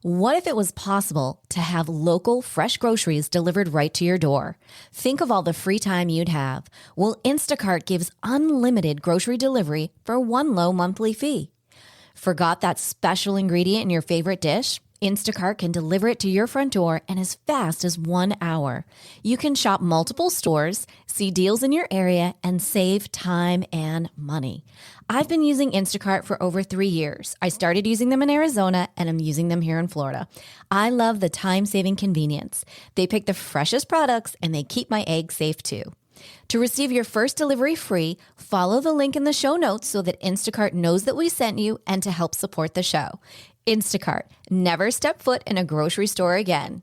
What if it was possible to have local, fresh groceries delivered right to your door? Think of all the free time you'd have. Well, Instacart gives unlimited grocery delivery for one low monthly fee. Forgot that special ingredient in your favorite dish? Instacart can deliver it to your front door in as fast as 1 hour. You can shop multiple stores, see deals in your area, and save time and money. I've been using Instacart for over 3 years. I started using them in Arizona, and I'm using them here in Florida. I love the time-saving convenience. They pick the freshest products, and they keep my eggs safe too. To receive your first delivery free, follow the link in the show notes so that Instacart knows that we sent you and to help support the show. Instacart. Never step foot in a grocery store again.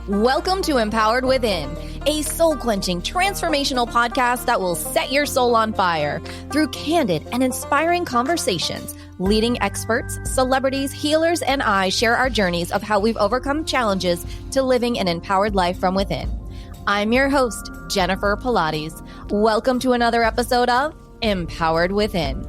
Welcome to Empowered Within, a soul-quenching, transformational podcast that will set your soul on fire through candid and inspiring conversations. Leading experts, celebrities, healers, and I share our journeys of how we've overcome challenges to living an empowered life from within. I'm your host, Jennifer Pilates. Welcome to another episode of Empowered Within.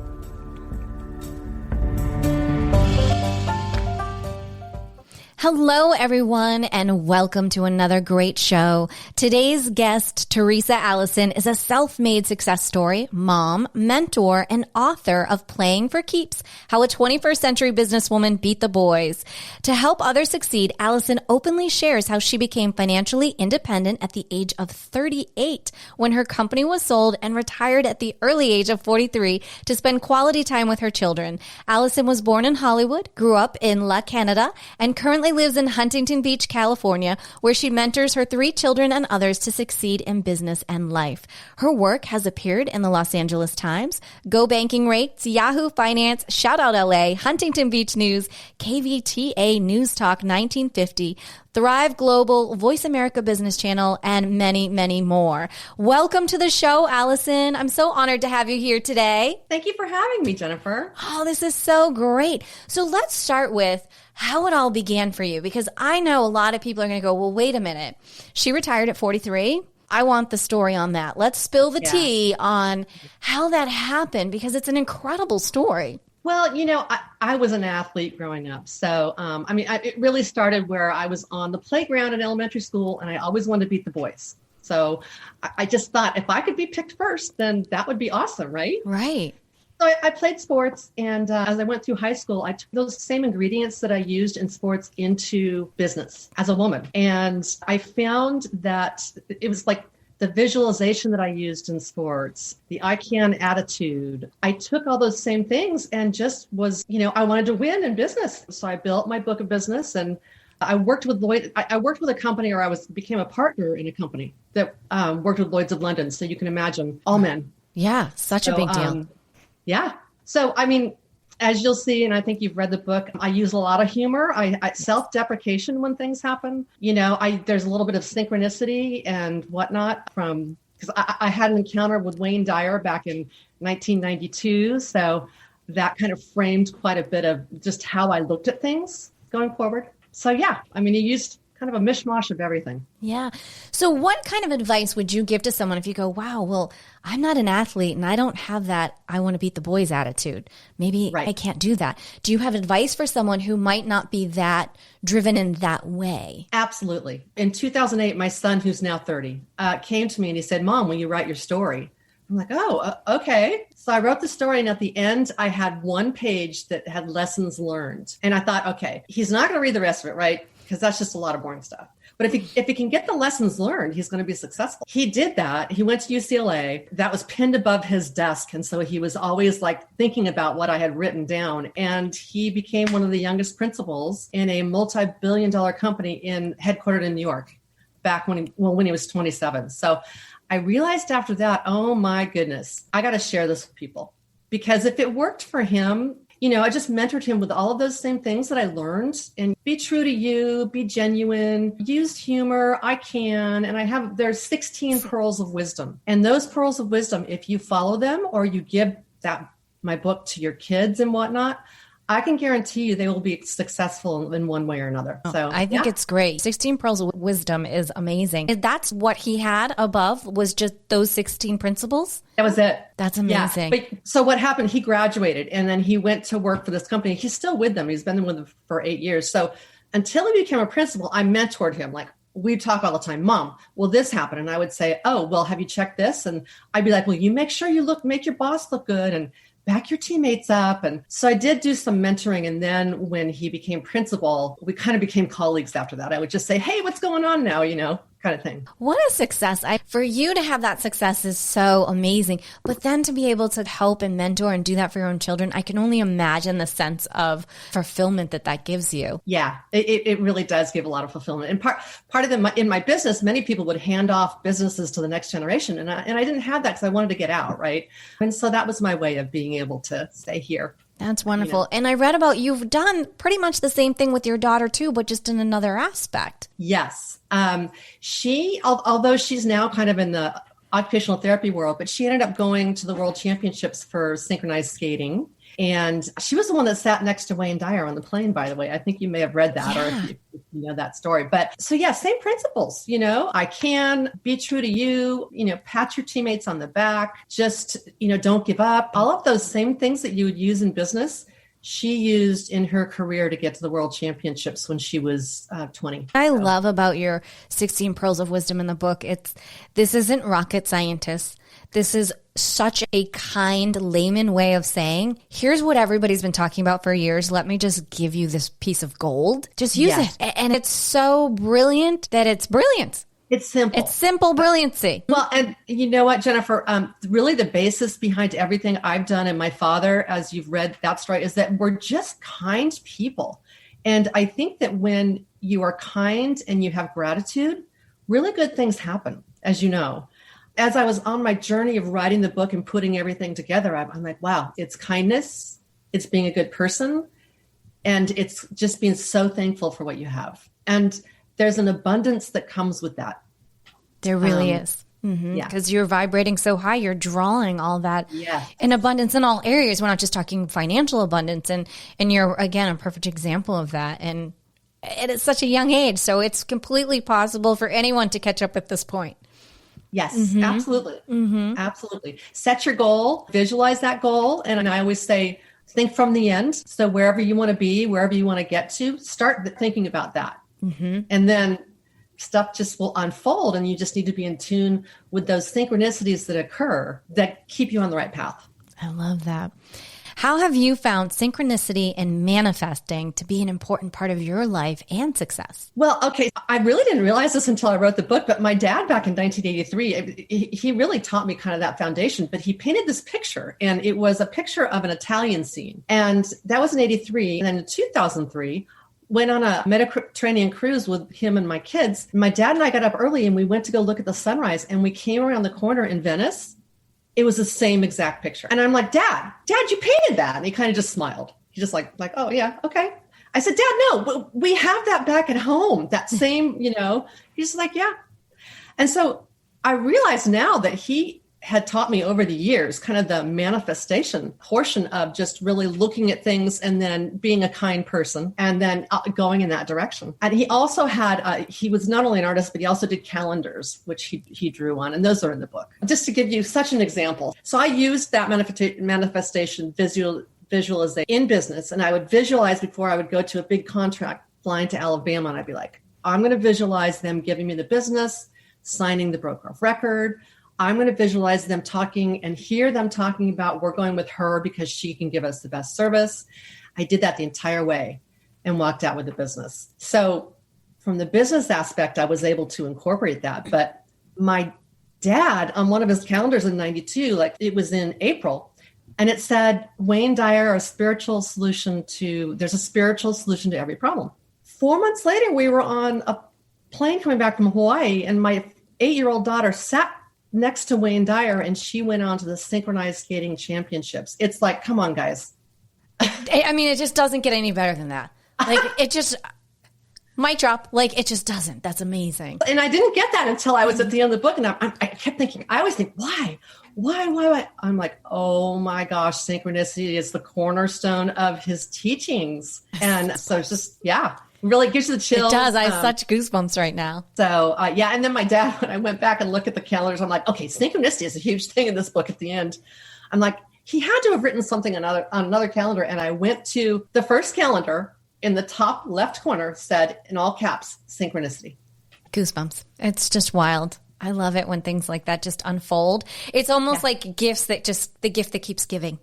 Hello, everyone, and welcome to another great show. Today's guest, Theresa Allison, is a self-made success story, mom, mentor, and author of Playing for Keeps, How a 21st Century Businesswoman Beat the Boys. To help others succeed, Allison openly shares how she became financially independent at the age of 38 when her company was sold and retired at the early age of 43 to spend quality time with her children. Allison was born in Hollywood, grew up in Canada, and currently lives in Huntington Beach, California, where she mentors her 3 children and others to succeed in business and life. Her work has appeared in the Los Angeles Times, GoBankingRates, Yahoo Finance, Shout Out LA, Huntington Beach News, KVTA News Talk 1950, Thrive Global, VoiceAmerica Business Channel, and many, many more. Welcome to the show, Allison. I'm so honored to have you here today. Thank you for having me, Jennifer. Oh, this is so great. So let's start with how it all began for you, because I know a lot of people are going to go, well, wait a minute. She retired at 43. I want the story on that. Let's spill the tea on how that happened, because it's an incredible story. Well, you know, I was an athlete growing up. So, it really started where I was on the playground in elementary school, and I always wanted to beat the boys. So I just thought if I could be picked first, then that would be awesome, right? Right. So I played sports, and as I went through high school, I took those same ingredients that I used in sports into business as a woman. And I found that it was like the visualization that I used in sports, the I can attitude. I took all those same things and just was, I wanted to win in business. So I built my book of business, and I worked with Lloyd. I worked with a company, or became a partner in a company that worked with Lloyd's of London. So you can imagine, all men. Yeah, such a big deal. Yeah. So, as you'll see, and I think you've read the book, I use a lot of humor. I self-deprecation when things happen. There's a little bit of synchronicity and whatnot because I had an encounter with Wayne Dyer back in 1992. So that kind of framed quite a bit of just how I looked at things going forward. So yeah, you used kind of a mishmash of everything. Yeah. So what kind of advice would you give to someone if you go, wow, well, I'm not an athlete and I don't have that I want to beat the boys attitude. Maybe I can't do that. Do you have advice for someone who might not be that driven in that way? Absolutely. In 2008, my son, who's now 30, came to me and he said, Mom, will you write your story? I'm like, okay. So I wrote the story, and at the end, I had one page that had lessons learned. And I thought, okay, he's not going to read the rest of it, right? Because that's just a lot of boring stuff. But if he can get the lessons learned, he's going to be successful. He did that. He went to UCLA. That was pinned above his desk. And so he was always thinking about what I had written down. And he became one of the youngest principals in a multi-billion-dollar company headquartered in New York back when he was 27. So I realized after that, oh my goodness, I got to share this with people, because if it worked for him, I just mentored him with all of those same things that I learned, and be true to you, be genuine, use humor. And there's 16 pearls of wisdom, and those pearls of wisdom, if you follow them or you give my book to your kids and whatnot, I can guarantee you they will be successful in one way or another. So I think it's great. 16 Pearls of Wisdom is amazing. That's what he had above, was just those 16 principles? That was it. That's amazing. Yeah. So what happened, he graduated and then he went to work for this company. He's still with them. He's been with them for 8 years. So until he became a principal, I mentored him. Like, we talk all the time, Mom, will this happen? And I would say, oh, well, have you checked this? And I'd be like, well, you make sure you make your boss look good and back your teammates up. And so I did do some mentoring. And then when he became principal, we kind of became colleagues after that. I would just say, hey, what's going on now? Kind of thing. What a success. For you to have that success is so amazing. But then to be able to help and mentor and do that for your own children, I can only imagine the sense of fulfillment that gives you. Yeah, it really does give a lot of fulfillment. And part of in my business, many people would hand off businesses to the next generation. And I didn't have that because I wanted to get out, right? And so that was my way of being able to stay here. That's wonderful. And I read about you've done pretty much the same thing with your daughter too, but just in another aspect. Yes. Although she's now kind of in the occupational therapy world, but she ended up going to the World Championships for synchronized skating. And she was the one that sat next to Wayne Dyer on the plane, by the way. I think you may have read that or if you know that story. But so, yeah, same principles. I can be true to you, pat your teammates on the back, just, don't give up. All of those same things that you would use in business, she used in her career to get to the World Championships when she was 20. I love about your 16 Pearls of Wisdom in the book. This isn't rocket scientists. This is such a kind layman way of saying, here's what everybody's been talking about for years. Let me just give you this piece of gold. Just use it. And it's so brilliant that it's brilliant. It's simple. It's simple brilliancy. Well, and you know what, Jennifer, really the basis behind everything I've done and my father, as you've read that story, is that we're just kind people. And I think that when you are kind and you have gratitude, really good things happen, as you know. As I was on my journey of writing the book and putting everything together, I'm like, wow, it's kindness, it's being a good person, and it's just being so thankful for what you have. And there's an abundance that comes with that. There really is. Mm-hmm. Yeah. Because you're vibrating so high, you're drawing all that in abundance in all areas. We're not just talking financial abundance. And you're, again, a perfect example of that. And at such a young age. So it's completely possible for anyone to catch up at this point. Yes, absolutely. Mm-hmm. Absolutely. Set your goal, visualize that goal. And I always say, think from the end. So wherever you want to be, wherever you want to get to, start thinking about that. Mm-hmm. And then stuff just will unfold. And you just need to be in tune with those synchronicities that occur that keep you on the right path. I love that. How have you found synchronicity and manifesting to be an important part of your life and success? Well, okay, I really didn't realize this until I wrote the book, but my dad back in 1983, he really taught me kind of that foundation, but he painted this picture and it was a picture of an Italian scene. And that was in 83. And then in 2003, went on a Mediterranean cruise with him and my kids. My dad and I got up early and we went to go look at the sunrise and we came around the corner in Venice. It was the same exact picture. And I'm like, Dad, you painted that. And he kind of just smiled. He just like, oh yeah, okay. I said, Dad, no, we have that back at home. That same, he's like, yeah. And so I realize now that he had taught me over the years, kind of the manifestation portion of just really looking at things and then being a kind person and then going in that direction. And he also had, he was not only an artist, but he also did calendars, which he drew on. And those are in the book. Just to give you such an example. So I used that manifestation visualization in business. And I would visualize before I would go to a big contract flying to Alabama. And I'd be like, I'm going to visualize them giving me the business, signing the broker of record. I'm going to visualize them talking and hear them talking about we're going with her because she can give us the best service. I did that the entire way and walked out with the business. So from the business aspect, I was able to incorporate that. But my dad on one of his calendars in 92, like it was in April, and it said, Wayne Dyer, there's a spiritual solution to every problem. 4 months later, we were on a plane coming back from Hawaii and my 8-year-old daughter sat next to Wayne Dyer, and she went on to the synchronized skating championships. It's like, come on, guys. I mean, it just doesn't get any better than that. Like, it just, Mic drop. Like, it just doesn't. That's amazing. And I didn't get that until I was at the end of the book. And I kept thinking, I always think, why? I'm like, oh my gosh, synchronicity is the cornerstone of his teachings. And so it's just, really gives you the chills. It does. I have such goosebumps right now. So, And then my dad, when I went back and looked at the calendars, I'm like, okay, synchronicity is a huge thing in this book at the end. I'm like, he had to have written something on another calendar. And I went to the first calendar in the top left corner, said in all caps, synchronicity. Goosebumps. It's just wild. I love it when things like that just unfold. It's almost like gifts that just, the gift that keeps giving.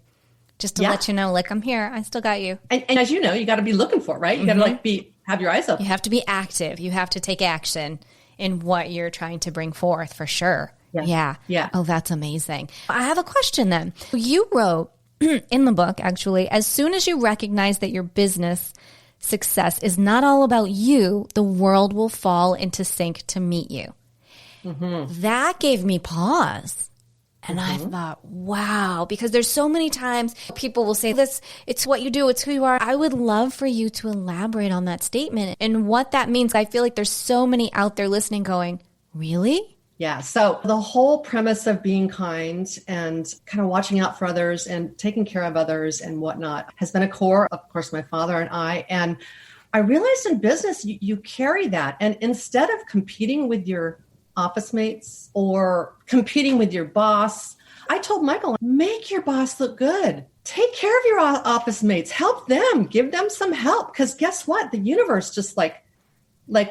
Just to let you know, like, I'm here. I still got you. And as you know, you got to be looking for it, right? You got to have your eyes open. You have to be active. You have to take action in what you're trying to bring forth, for sure. Yeah. Oh, that's amazing. I have a question then. You wrote in the book, actually, as soon as you recognize that your business success is not all about you, the world will fall into sync to meet you. That gave me pause. And I thought, wow, because there's so many times people will say this, it's what you do, it's who you are. I would love for you to elaborate on that statement and what that means. I feel like there's so many out there listening going, really? Yeah. So the whole premise of being kind and kind of watching out for others and taking care of others and whatnot has been a core, of course, my father and I. And I realized in business, you carry that. And instead of competing with your office mates or competing with your boss, I told Michael, make your boss look good. Take care of your office mates. Help them. Give them some help. Because guess what? The universe just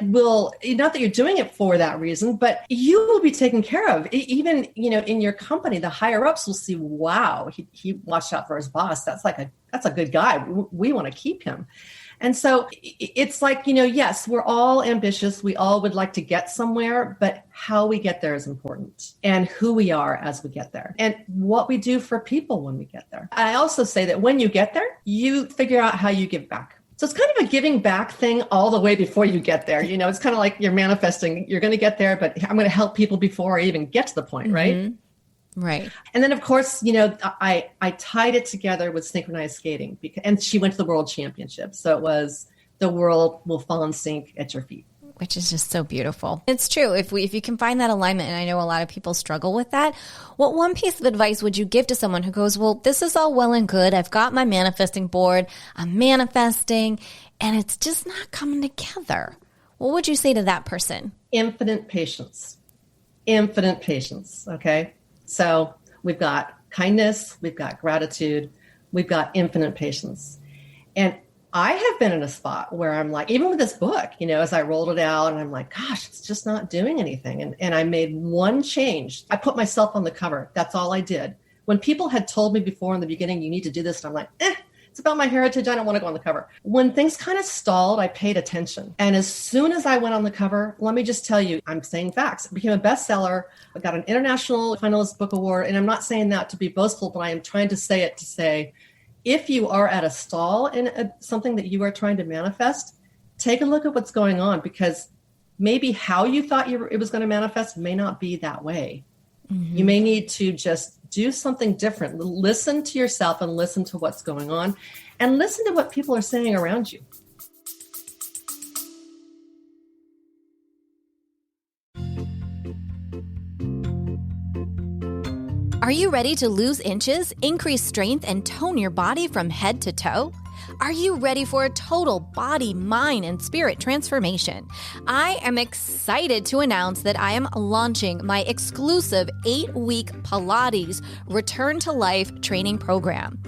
will, not that you're doing it for that reason, but you will be taken care of. Even, in your company, the higher ups will see, wow, he watched out for his boss. That's a good guy. We want to keep him. And so it's like, yes, we're all ambitious. We all would like to get somewhere, but how we get there is important, and who we are as we get there, and what we do for people when we get there. I also say that when you get there, you figure out how you give back. So it's kind of a giving back thing all the way before you get there. It's kind of like you're manifesting. You're going to get there, but I'm going to help people before I even get to the point, right? Right. And then, of course, I tied it together with synchronized skating, and she went to the world championship. So it was the world will fall in sync at your feet. Which is just so beautiful. It's true. If you can find that alignment, and I know a lot of people struggle with that, what one piece of advice would you give to someone who goes, well, this is all well and good. I've got my manifesting board. I'm manifesting, and it's just not coming together. What would you say to that person? Infinite patience. Infinite patience. Okay. So we've got kindness, we've got gratitude, we've got infinite patience. And I have been in a spot where I'm like, even with this book, as I rolled it out and I'm like, gosh, it's just not doing anything. And I made one change. I put myself on the cover. That's all I did. When people had told me before in the beginning, you need to do this, and I'm like, it's about my heritage. I don't want to go on the cover. When things kind of stalled, I paid attention. And as soon as I went on the cover, let me just tell you, I'm saying facts. It became a bestseller. I got an International Finalist Book Award. And I'm not saying that to be boastful, but I am trying to say it to say, if you are at a stall in something that you are trying to manifest, take a look at what's going on, because maybe how you thought it was going to manifest may not be that way. You may need to just do something different. Listen to yourself and listen to what's going on, and listen to what people are saying around you. Are you ready to lose inches, increase strength, and tone your body from head to toe? Are you ready for a total body, mind, and spirit transformation? I am excited to announce that I am launching my exclusive 8-week Pilates Return to Life training program.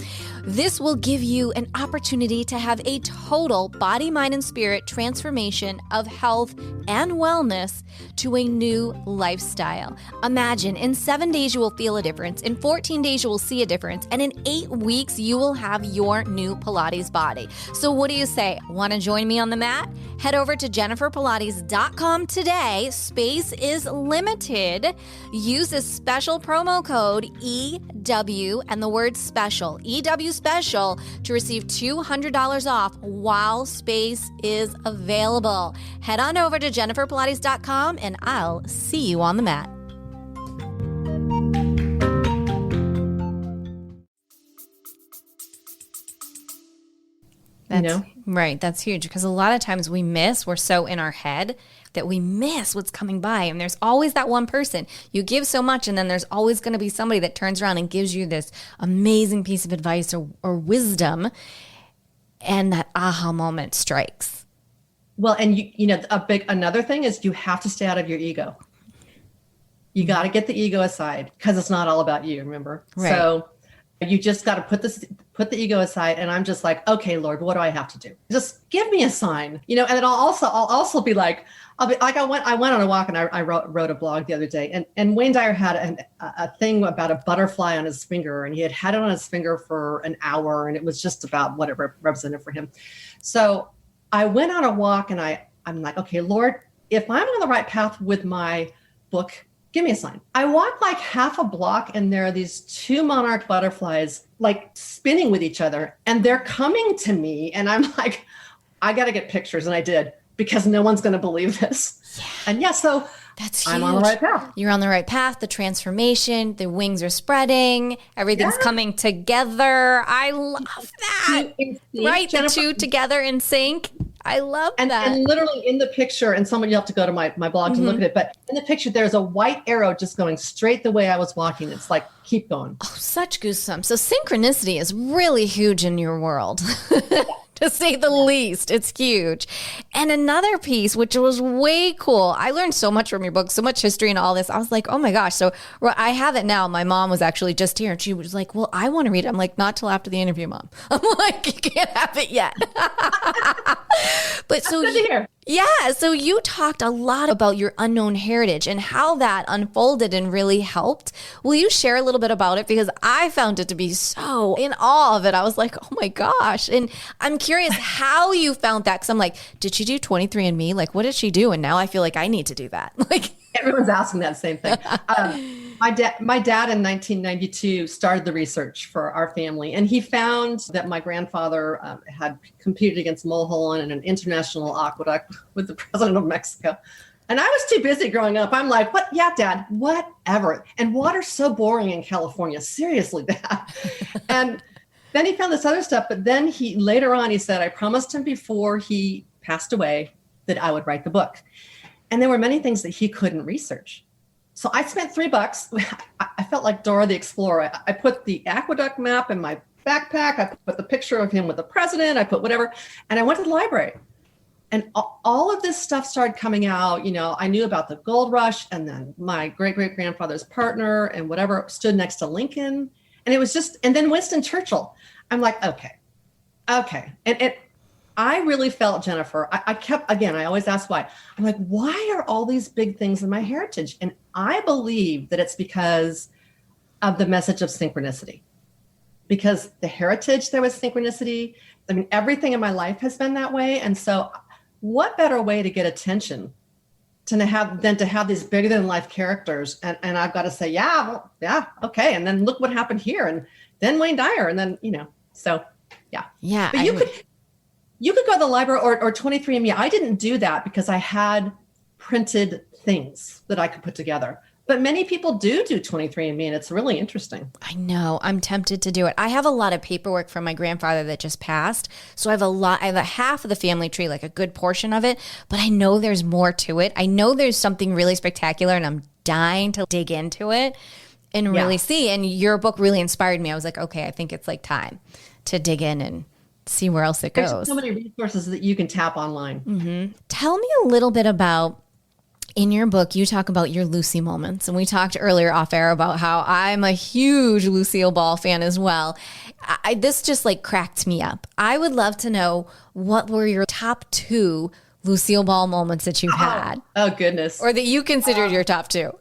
This will give you an opportunity to have a total body, mind, and spirit transformation of health and wellness to a new lifestyle. Imagine in 7 days you will feel a difference, in 14 days you will see a difference, and in 8 weeks you will have your new Pilates body. So what do you say? Want to join me on the mat? Head over to jenniferpilates.com today. Space is limited. Use this special promo code EW and the word special, EW special, to receive $200 off while space is available. Head on over to jenniferpilates.com and I'll see you on the mat. That's right. That's huge because a lot of times we're so in our head that we miss what's coming by. And there's always that one person. You give so much, and then there's always going to be somebody that turns around and gives you this amazing piece of advice or wisdom, and that aha moment strikes. Well, and another thing is you have to stay out of your ego. You got to get the ego aside because it's not all about you, remember? Right. So you just got to put the ego aside. And I'm just like, okay, Lord, what do I have to do? Just give me a sign, and then I'll also be like, I went on a walk and I wrote a blog the other day, and Wayne Dyer had a thing about a butterfly on his finger, and he had it on his finger for an hour, and it was just about what it represented for him. So I went on a walk and I'm like, okay, Lord, if I'm on the right path with my book, give me a sign. I walk like half a block and there are these two monarch butterflies like spinning with each other, and they're coming to me, and I'm like, I got to get pictures. And I did, because no one's going to believe this. Yeah. And so that's huge. I'm on the right path. You're on the right path. The transformation, the wings are spreading. Everything's coming together. I love that. Right? Jennifer, the two together in sync. I love that. And literally in the picture, and you have to go to my blog to look at it, but in the picture, there's a white arrow just going straight the way I was walking. It's like, keep going. Oh, such goosebumps. So synchronicity is really huge in your world. To say the least. It's huge. And another piece, which was way cool. I learned so much from your book, so much history and all this. I was like, oh my gosh. So I have it now. My mom was actually just here and she was like, well, I want to read it. I'm like, not till after the interview, Mom. I'm like, you can't have it yet. But so good to hear. Yeah. So you talked a lot about your unknown heritage and how that unfolded and really helped. Will you share a little bit about it? Because I found it to be so in awe of it. I was like, oh my gosh. And I'm curious how you found that. Cause I'm like, did she do 23andMe? Like, what did she do? And now I feel like I need to do that. Like everyone's asking that same thing. My dad in 1992 started the research for our family, and he found that my grandfather had competed against Mulholland in an international aqueduct with the president of Mexico. And I was too busy growing up. I'm like, what? Yeah, Dad, whatever. And water's so boring in California. Seriously, Dad. And then he found this other stuff. But then later on, he said, I promised him before he passed away that I would write the book. And there were many things that he couldn't research. So I spent $3. I felt like Dora the Explorer. I put the aqueduct map in my backpack. I put the picture of him with the president. I put whatever. And I went to the library. And all of this stuff started coming out. I knew about the gold rush, and then my great-great-grandfather's partner and whatever stood next to Lincoln. And it was and then Winston Churchill. I'm like, okay. And I really felt, Jennifer, I always ask why. I'm like, why are all these big things in my heritage? And I believe that it's because of the message of synchronicity. Because the heritage, there was synchronicity. I mean, everything in my life has been that way. And so what better way to get attention than to have these bigger than life characters? And I've got to say, yeah, okay. And then look what happened here. And then Wayne Dyer. And then, so yeah. Yeah. But you could go to the library or 23andMe. I didn't do that because I had printed things that I could put together. But many people do 23andMe, and it's really interesting. I know. I'm tempted to do it. I have a lot of paperwork from my grandfather that just passed. So I have a half of the family tree, like a good portion of it. But I know there's more to it. I know there's something really spectacular, and I'm dying to dig into it and really see. And your book really inspired me. I was like, okay, I think it's like time to dig in and see where else it goes. There's so many resources that you can tap online. Mm-hmm. Tell me a little bit about, in your book, you talk about your Lucy moments. And we talked earlier off air about how I'm a huge Lucille Ball fan as well. This just like cracked me up. I would love to know, what were your top 2 Lucille Ball moments that you've had? Oh, goodness. Or that you considered your top 2.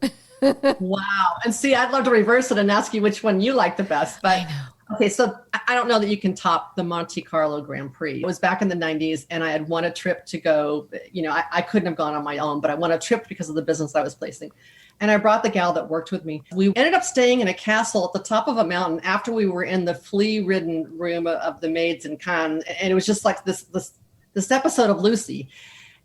Wow. And see, I'd love to reverse it and ask you which one you like the best. But I know. Okay, so I don't know that you can top the Monte Carlo Grand Prix. It was back in the 90s, and I had won a trip to go, I couldn't have gone on my own, but I won a trip because of the business I was placing. And I brought the gal that worked with me. We ended up staying in a castle at the top of a mountain after we were in the flea-ridden room of the maids in Cannes. And it was just like this episode of Lucy.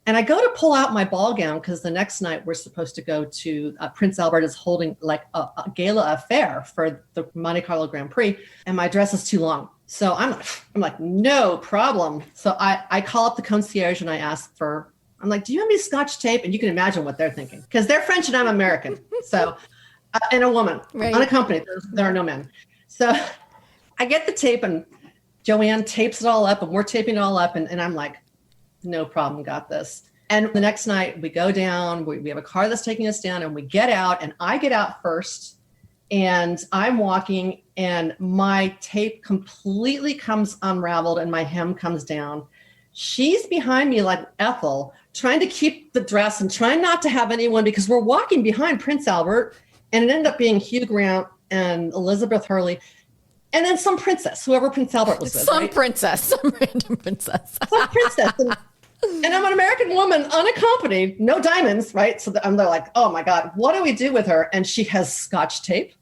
And I go to pull out my ball gown because the next night we're supposed to go to Prince Albert is holding like a gala affair for the Monte Carlo Grand Prix. And my dress is too long. So I'm like, no problem. So I call up the concierge and I ask I'm like, do you have any Scotch tape? And you can imagine what they're thinking because they're French and I'm American. So, and a woman, right. Unaccompanied, there are no men. So I get the tape and Joanne tapes it all up and we're taping it all up. And I'm like, no problem, got this. And the next night we go down, we have a car that's taking us down and we get out and I get out first and I'm walking and my tape completely comes unraveled and my hem comes down. She's behind me like Ethel, trying to keep the dress and trying not to have anyone because we're walking behind Prince Albert and it ended up being Hugh Grant and Elizabeth Hurley. And then some princess, whoever Prince Albert was with. Some random princess. Some princess. And I'm an American woman, unaccompanied, no diamonds, right? So they're like, oh my God, what do we do with her? And she has Scotch tape.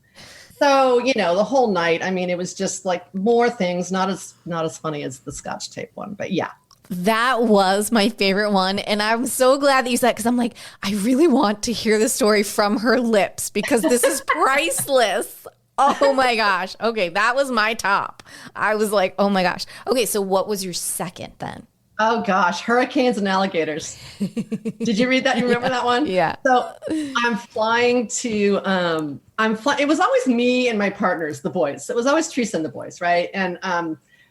So, the whole night, I mean, it was just like more things, not as funny as the Scotch tape one, but yeah. That was my favorite one. And I'm so glad that you said, because I'm like, I really want to hear the story from her lips because this is priceless. Oh my gosh. Okay. That was my top. I was like, oh my gosh. Okay. So what was your second then? Oh gosh, hurricanes and alligators. Did you read that? You remember that one? Yeah. So I'm flying to, it was always me and my partners, the boys. It was always Theresa and the boys, right? And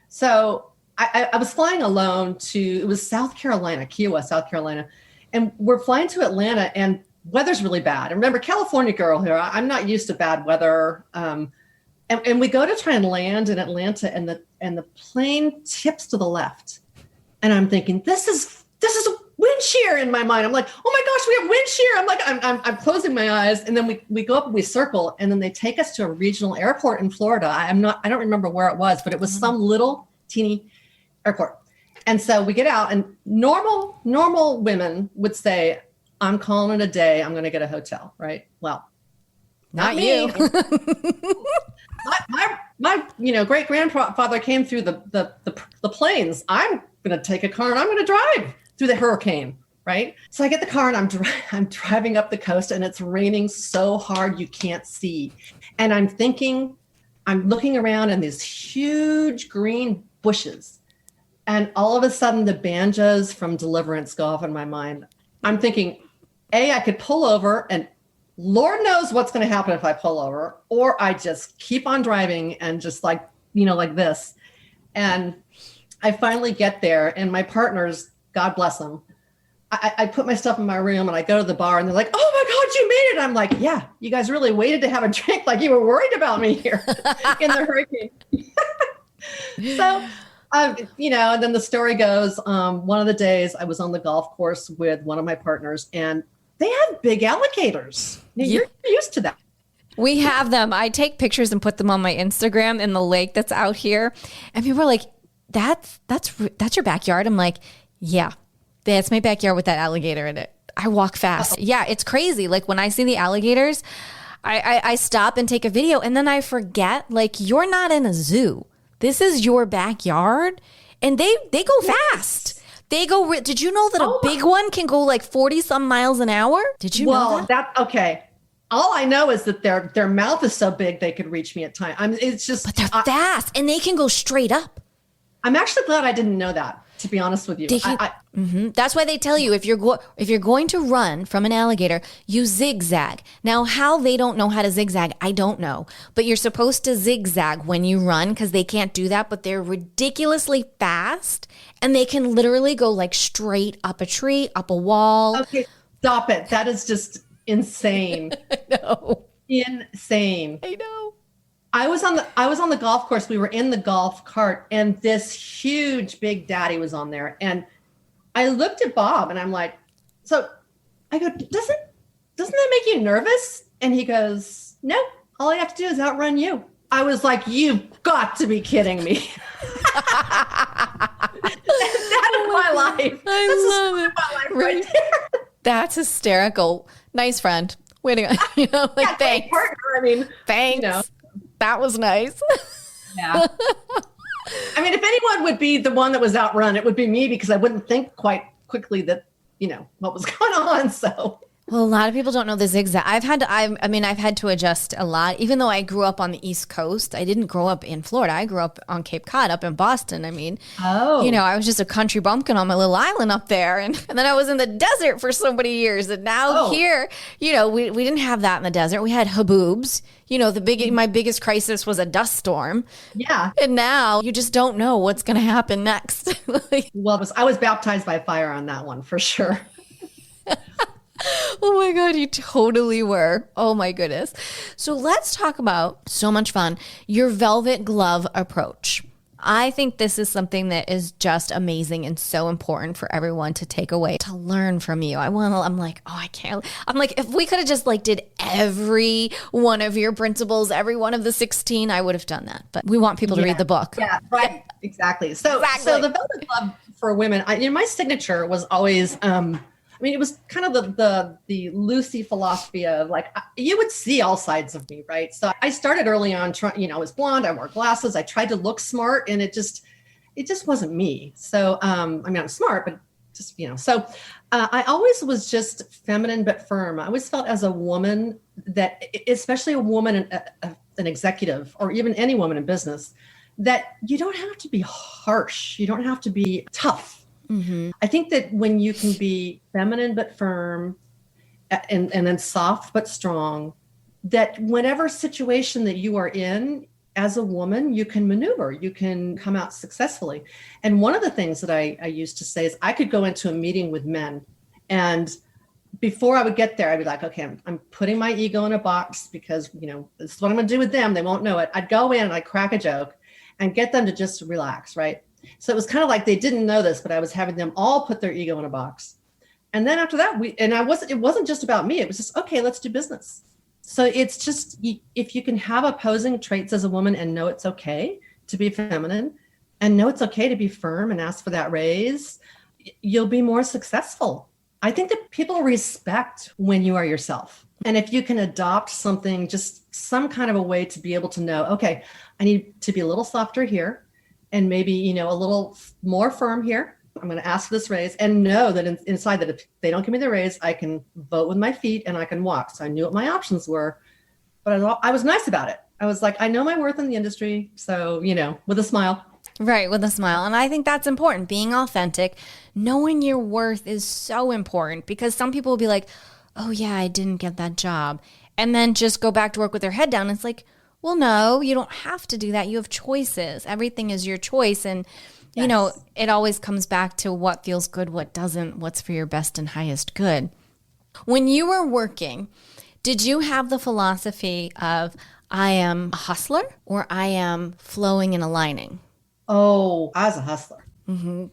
so I was flying alone it was South Carolina, Key West, South Carolina. And we're flying to Atlanta and weather's really bad. And remember, California girl here, I'm not used to bad weather. And we go to try and land in Atlanta and the plane tips to the left. And I'm thinking, this is a wind shear in my mind. I'm like, oh my gosh, we have wind shear. I'm like, I'm closing my eyes. And then we go up and we circle. And then they take us to a regional airport in Florida. I don't remember where it was, but it was some little teeny airport. And so we get out and normal women would say, I'm calling it a day. I'm going to get a hotel. Right. Well, not you. my great grandfather came through the plains. I'm going to take a car and I'm going to drive through the hurricane. Right. So I get the car and I'm driving up the coast and it's raining so hard you can't see. And I'm looking around and these huge green bushes. And all of a sudden the banjos from Deliverance go off in my mind. I'm thinking, I could pull over and Lord knows what's going to happen if I pull over, or I just keep on driving and just like this. And I finally get there and my partners, God bless them, I put my stuff in my room and I go to the bar and they're like, oh my God, you made it. I'm like, yeah, you guys really waited to have a drink like you were worried about me here in the hurricane. So, and then the story goes, one of the days I was on the golf course with one of my partners and they have big alligators. Now, you're used to that. We have them. I take pictures and put them on my Instagram in the lake that's out here. And people are like, that's your backyard. I'm like, yeah, that's my backyard with that alligator in it. I walk fast. Uh-oh. Yeah, it's crazy. Like when I see the alligators, I stop and take a video and then I forget, like, you're not in a zoo. This is your backyard. And they go fast. They go, did you know that a big one can go like 40 some miles an hour? Did you know that? Okay. All I know is that their mouth is so big they could reach me at times. It's just, but they're fast and they can go straight up. I'm actually glad I didn't know that, to be honest with you. That's why they tell you if you're going to run from an alligator, you zigzag. Now, how they don't know how to zigzag, I don't know. But you're supposed to zigzag when you run because they can't do that. But they're ridiculously fast and they can literally go like straight up a tree, up a wall. Okay, stop it. That is just insane. I know. Insane. I know. I was on the golf course. We were in the golf cart and this huge big daddy was on there. And I looked at Bob and I'm like, so I go, doesn't that make you nervous? And he goes, no, all I have to do is outrun you. I was like, you've got to be kidding me. That is my life. I love it. My life right there. That's hysterical. Nice friend. Waiting on, yeah, thanks. Partner, I mean, thanks. That was nice. Yeah. I mean, if anyone would be the one that was outrun, it would be me because I wouldn't think quite quickly that, what was going on. So Well, a lot of people don't know the zigzag. I've had to adjust a lot. Even though I grew up on the East Coast, I didn't grow up in Florida. I grew up on Cape Cod, up in Boston. I was just a country bumpkin on my little island up there. And then I was in the desert for so many years. And now here, we didn't have that in the desert. We had haboobs. My biggest crisis was a dust storm. Yeah. And now you just don't know what's going to happen next. Well, I was baptized by fire on that one for sure. Oh my God, you totally were. Oh my goodness. So let's talk about, so much fun, your velvet glove approach. I think this is something that is just amazing and so important for everyone to take away, to learn from you. I'm like, if we could have just did every one of your principles, every one of the 16, I would have done that. But we want people to read the book. Yeah, right. Exactly. So the velvet glove for women, my signature was always, it was kind of the Lucy philosophy of you would see all sides of me, right? So I started early on I was blonde, I wore glasses, I tried to look smart, and it just wasn't me. So, I'm smart, but just, so I always was just feminine, but firm. I always felt as a woman that, especially a woman, an executive, or even any woman in business, that you don't have to be harsh. You don't have to be tough. Mm-hmm. I think that when you can be feminine but firm and then soft but strong, that whatever situation that you are in as a woman, you can maneuver, you can come out successfully. And one of the things that I used to say is I could go into a meeting with men, and before I would get there, I'd be like, okay, I'm putting my ego in a box because, this is what I'm going to do with them. They won't know it. I'd go in and I'd crack a joke and get them to just relax, right? So it was kind of like they didn't know this, but I was having them all put their ego in a box. And then after that, it wasn't just about me. It was just, okay, let's do business. So it's just, if you can have opposing traits as a woman and know it's okay to be feminine and know it's okay to be firm and ask for that raise, you'll be more successful. I think that people respect when you are yourself. And if you can adopt something, just some kind of a way to be able to know, okay, I need to be a little softer here. And maybe, a little more firm here. I'm going to ask for this raise and know that inside that if they don't give me the raise, I can vote with my feet and I can walk. So I knew what my options were, but I was nice about it. I was like, I know my worth in the industry. So, with a smile. Right, with a smile. And I think that's important. Being authentic, knowing your worth is so important, because some people will be like, oh yeah, I didn't get that job. And then just go back to work with their head down. It's like, well, no, you don't have to do that. You have choices. Everything is your choice. And, it always comes back to what feels good, what doesn't, what's for your best and highest good. When you were working, did you have the philosophy of I am a hustler or I am flowing and aligning? Oh, I was a hustler. Mm-hmm.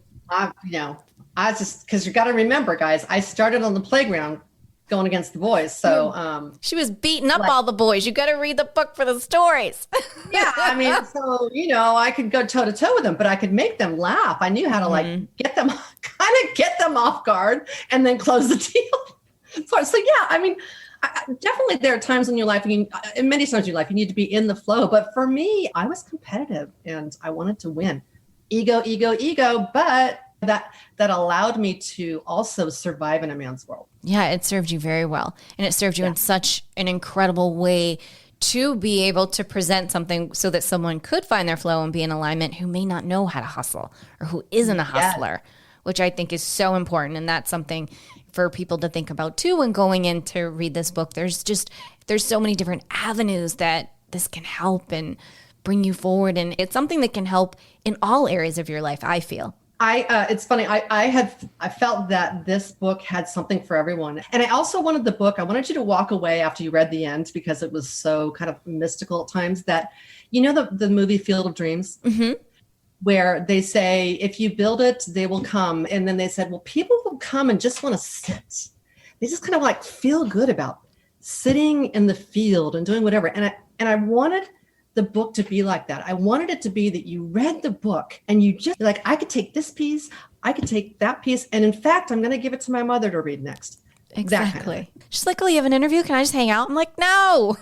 Because you got to remember, guys, I started on the playground going against the boys. So she was beating up all the boys. You got to read the book for the stories. Yeah. I could go toe to toe with them, but I could make them laugh. I knew how to get them off guard and then close the deal. So yeah, definitely there are times in your life, many times in your life, you need to be in the flow. But for me, I was competitive and I wanted to win. Ego, but that allowed me to also survive in a man's world. Yeah, it served you very well. And it served you in such an incredible way to be able to present something so that someone could find their flow and be in alignment who may not know how to hustle or who isn't a hustler, which I think is so important. And that's something for people to think about too when going in to read this book. There's so many different avenues that this can help and bring you forward. And it's something that can help in all areas of your life, I feel. It's funny. I felt that this book had something for everyone. And I also wanted I wanted you to walk away after you read the end, because it was so kind of mystical at times, that, the movie Field of Dreams, mm-hmm. where they say, if you build it, they will come. And then they said, well, people will come and just want to sit. They just kind of feel good about sitting in the field and doing whatever. And I wanted the book to be like that. I wanted it to be that you read the book and you just I could take this piece, I could take that piece. And in fact, I'm going to give it to my mother to read next. Exactly. She's like, oh, you have an interview? Can I just hang out? I'm like, no.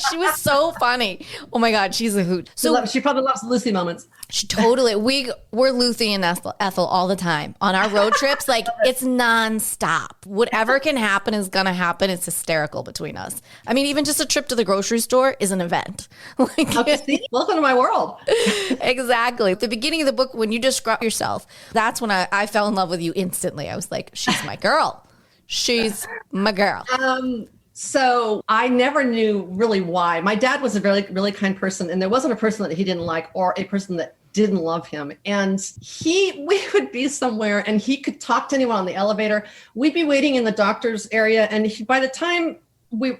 She was so funny. Oh my God, she's a hoot. So She probably loves Lucy moments. She totally. We're Lucy and Ethel all the time on our road trips. Like it's nonstop. Whatever can happen is gonna happen. It's hysterical between us. I mean, even just a trip to the grocery store is an event. See? Welcome to my world. Exactly. At the beginning of the book, when you describe yourself, that's when I fell in love with you instantly. I was like, she's my girl. She's my girl. So I never knew really why. My dad was a really, really kind person, and there wasn't a person that he didn't like or a person that didn't love him. And we would be somewhere and he could talk to anyone on the elevator. We'd be waiting in the doctor's area. And by the time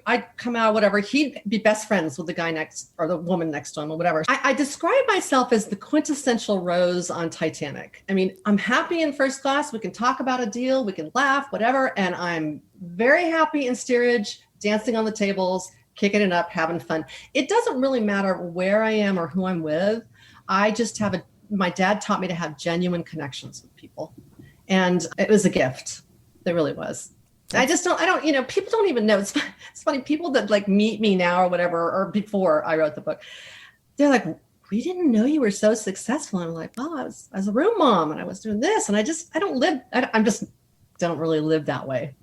I'd come out, whatever, he'd be best friends with the guy next or the woman next to him or whatever. I describe myself as the quintessential Rose on Titanic. I mean, I'm happy in first class. We can talk about a deal. We can laugh, whatever. And I'm very happy in steerage, dancing on the tables, kicking it up, having fun. It doesn't really matter where I am or who I'm with. I just my dad taught me to have genuine connections with people. And it was a gift. It really was. I don't, people don't even know. It's funny. People that like meet me now or whatever, or before I wrote the book, they're like, we didn't know you were so successful. And I'm like, well, I was a room mom and I was doing this. And I don't really live that way,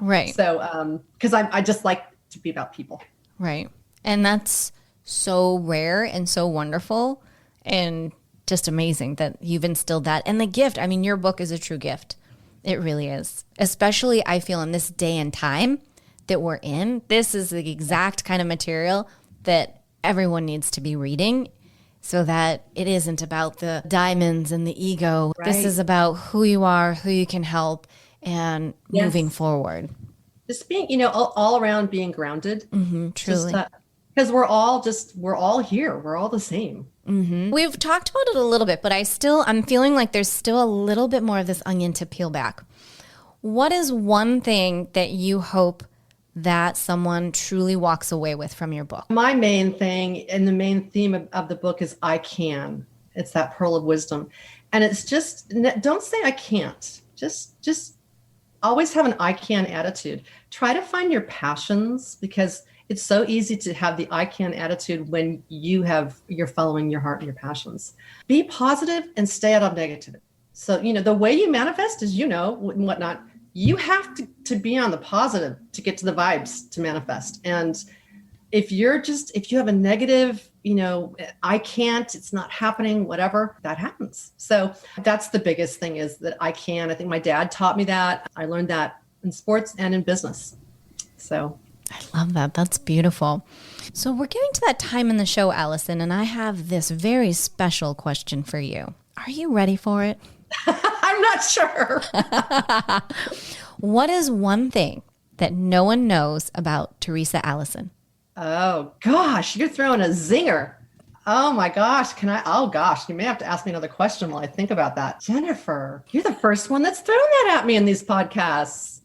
Right. So, cause I just like to be about people. Right. And that's so rare and so wonderful and just amazing that you've instilled that. And the gift, I mean, your book is a true gift. It really is. Especially, I feel, in this day and time that we're in, this is the exact kind of material that everyone needs to be reading so that it isn't about the diamonds and the ego. Right. This is about who you are, who you can help, and moving forward. Just being, all around being grounded. Mm-hmm, truly. Because we're all here. We're all the same. Mm-hmm. We've talked about it a little bit, but I'm feeling like there's still a little bit more of this onion to peel back. What is one thing that you hope that someone truly walks away with from your book? My main thing and the main theme of the book is I can. It's that pearl of wisdom. And it's just, don't say I can't. Just always have an I can attitude. Try to find your passions, because it's so easy to have the I can attitude when you're following your heart and your passions. Be positive and stay out of negativity. So, the way you manifest is, and whatnot, you have to be on the positive to get to the vibes to manifest. And if you have a negative, I can't, it's not happening, whatever, that happens. So that's the biggest thing, is that I can. I think my dad taught me that. I learned that in sports and in business. So I love that. That's beautiful. So we're getting to that time in the show, Allison, and I have this very special question for you. Are you ready for it? I'm not sure. What is one thing that no one knows about Theresa Allison? Oh, gosh, you're throwing a zinger. Oh, my gosh. Oh, gosh, you may have to ask me another question while I think about that. Jennifer, you're the first one that's thrown that at me in these podcasts.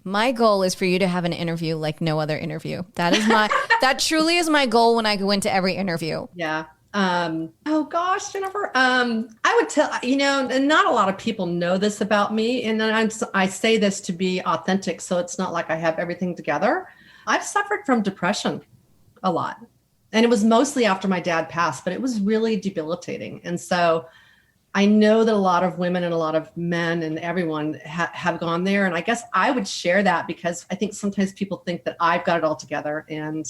My goal is for you to have an interview like no other interview. That truly is my goal when I go into every interview. Yeah. Oh gosh, Jennifer. I would tell, and not a lot of people know this about me. And then I say this to be authentic. So it's not like I have everything together. I've suffered from depression a lot. And it was mostly after my dad passed, but it was really debilitating. And so I know that a lot of women and a lot of men and everyone have gone there. And I guess I would share that because I think sometimes people think that I've got it all together and,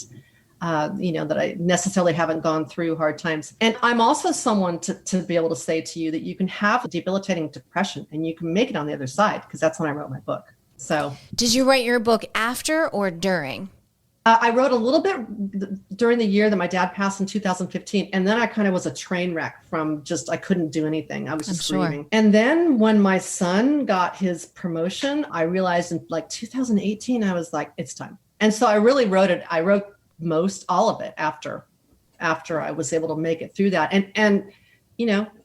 that I necessarily haven't gone through hard times. And I'm also someone to be able to say to you that you can have debilitating depression and you can make it on the other side, because that's when I wrote my book. So did you write your book after or during? I wrote a little bit during the year that my dad passed in 2015. And then I kind of was a train wreck from I couldn't do anything. I was just screaming. And then when my son got his promotion, I realized in 2018, I was like, it's time. And so I really wrote it. I wrote all of it after I was able to make it through that. And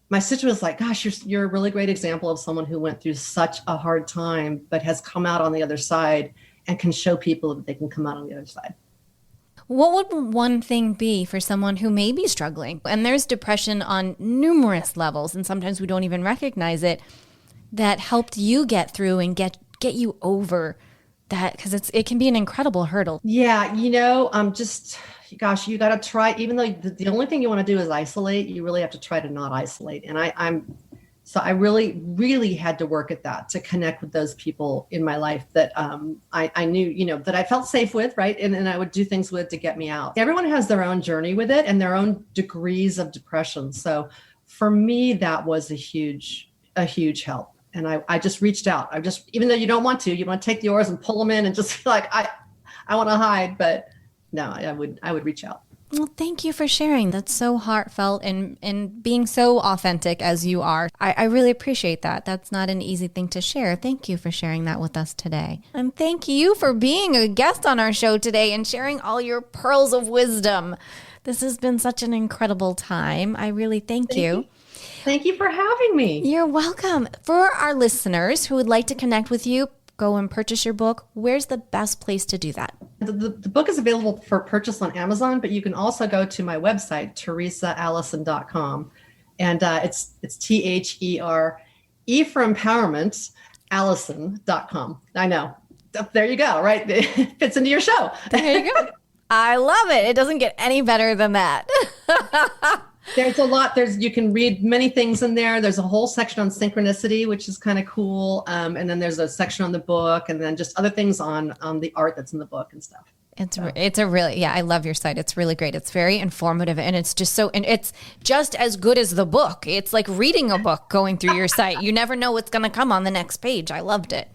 my sister was like, gosh, you're a really great example of someone who went through such a hard time, but has come out on the other side and can show people that they can come out on the other side. What would one thing be for someone who may be struggling? And there's depression on numerous levels, and sometimes we don't even recognize it, that helped you get through and get get you over that? Because it can be an incredible hurdle. Yeah, gosh, you got to try, even though the only thing you want to do is isolate, you really have to try to not isolate. And so I really, really had to work at that, to connect with those people in my life that I knew, that I felt safe with, right? And I would do things with to get me out. Everyone has their own journey with it and their own degrees of depression. So for me, that was a huge help. And I just reached out. Even though you don't want to, you want to take the oars and pull them in and just feel like, I want to hide, but no, I would reach out. Well, thank you for sharing. That's so heartfelt and being so authentic as you are. I really appreciate that. That's not an easy thing to share. Thank you for sharing that with us today. And thank you for being a guest on our show today and sharing all your pearls of wisdom. This has been such an incredible time. I really thank you. Thank you for having me. You're welcome. For our listeners who would like to connect with you, go and purchase your book, where's the best place to do that? The book is available for purchase on Amazon, but you can also go to my website, TheresaAllison.com. And it's THERE for empowerment, Allison.com. I know. There you go, right? It fits into your show. There you go. I love it. It doesn't get any better than that. There's a lot. You can read many things in there. There's a whole section on synchronicity, which is kind of cool. And then there's a section on the book, and then just other things on the art that's in the book and stuff. It's a really, I love your site. It's really great. It's very informative, and it's just and it's just as good as the book. It's like reading a book going through your site. You never know what's going to come on the next page. I loved it.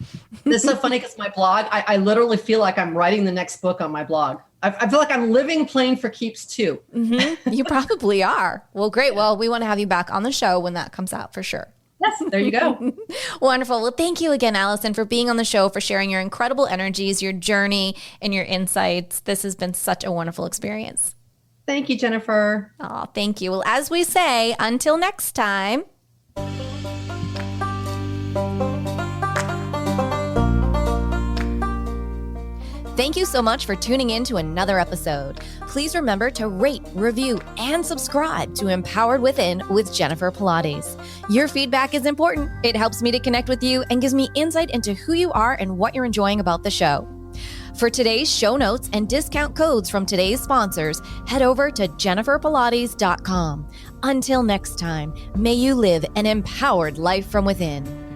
It's so funny because my blog, I literally feel like I'm writing the next book on my blog. I feel like I'm living Playing for Keeps too. Mm-hmm. You probably are. Well, great. Well, we want to have you back on the show when that comes out for sure. Yes, there you go. Wonderful. Well, thank you again, Allison, for being on the show, for sharing your incredible energies, your journey, and your insights. This has been such a wonderful experience. Thank you, Jennifer. Oh, thank you. Well, as we say, until next time. Thank you so much for tuning in to another episode. Please remember to rate, review, and subscribe to Empowered Within with Jennifer Pilates. Your feedback is important. It helps me to connect with you and gives me insight into who you are and what you're enjoying about the show. For today's show notes and discount codes from today's sponsors, head over to jenniferpilates.com. Until next time, may you live an empowered life from within.